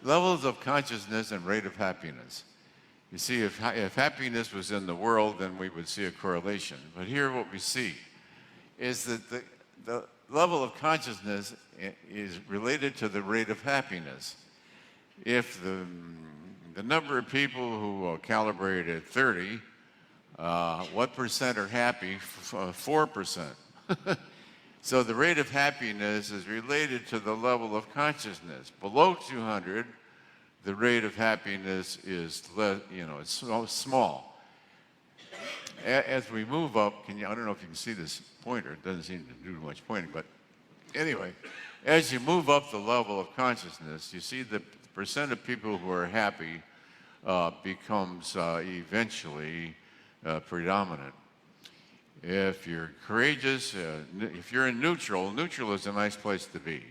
Levels of consciousness and rate of happiness. You see, if happiness was in the world, then we would see a correlation. But here what we see is that the level of consciousness is related to the rate of happiness. If the number of people who are calibrated at 30, what percent are happy? 4%. So the rate of happiness is related to the level of consciousness. Below 200, the rate of happiness is it's so small. As we move up, I don't know if you can see this pointer. It doesn't seem to do much pointing, but anyway, as you move up the level of consciousness, you see the percent of people who are happy becomes eventually predominant. If you're courageous, if you're in neutral, neutral is a nice place to be.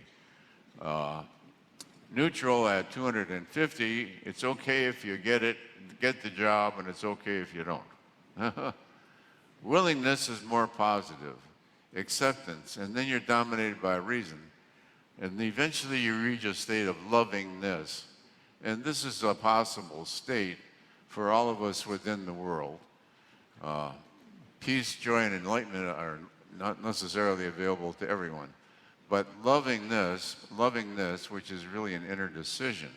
Neutral at 250, it's okay if you get the job, and it's okay if you don't. Willingness is more positive. Acceptance, and then you're dominated by reason. And eventually you reach a state of lovingness. And this is a possible state for all of us within the world. Peace, joy, and enlightenment are not necessarily available to everyone. But lovingness, which is really an inner decision,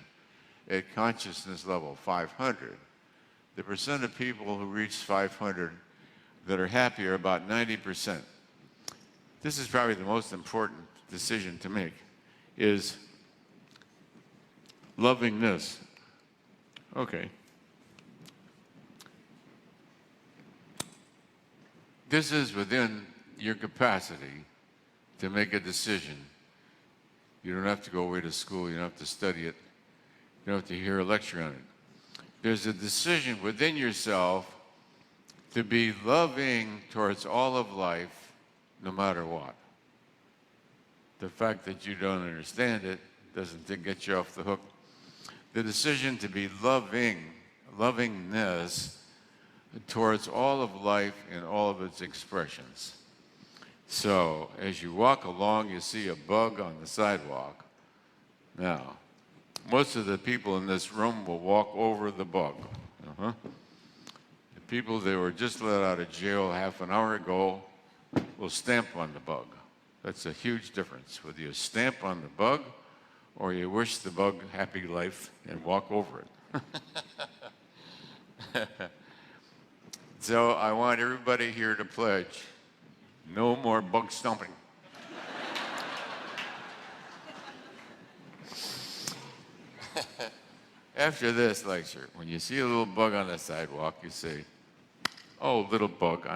at consciousness level 500, the percent of people who reach 500 that are happy are about 90%. This is probably the most important decision to make, is lovingness. Okay. This is within your capacity to make a decision. You don't have to go away to school. You don't have to study it. You don't have to hear a lecture on it. There's a decision within yourself to be loving towards all of life, no matter what. The fact that you don't understand it doesn't get you off the hook. The decision to be lovingness towards all of life in all of its expressions. So as you walk along, you see a bug on the sidewalk. Now, most of the people in this room will walk over the bug. The people that were just let out of jail half an hour ago will stamp on the bug. That's a huge difference, whether you stamp on the bug or you wish the bug happy life and walk over it. So I want everybody here to pledge no more bug stomping. After this lecture, when you see a little bug on the sidewalk, you say, "Oh, little bug,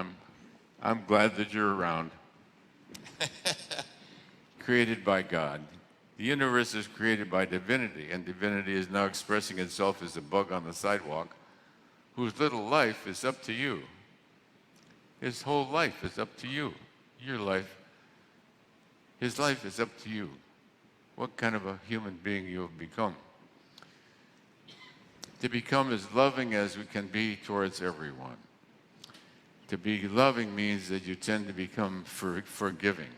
I'm glad that you're around." Created by God. The universe is created by divinity, and divinity is now expressing itself as a bug on the sidewalk whose little life is up to you. His whole life is up to you. Your life, his life is up to you. What kind of a human being you have become. To become as loving as we can be towards everyone. To be loving means that you tend to become forgiving.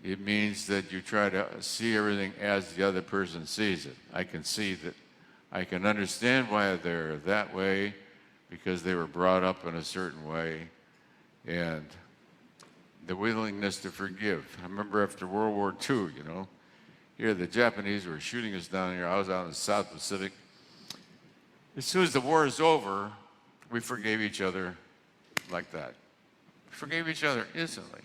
It means that you try to see everything as the other person sees it. I can see that. I can understand why they're that way because they were brought up in a certain way. And the willingness to forgive. I remember after World War II, here the Japanese were shooting us down here. I was out in the South Pacific. As soon as the war is over, we forgave each other like that. We forgave each other instantly.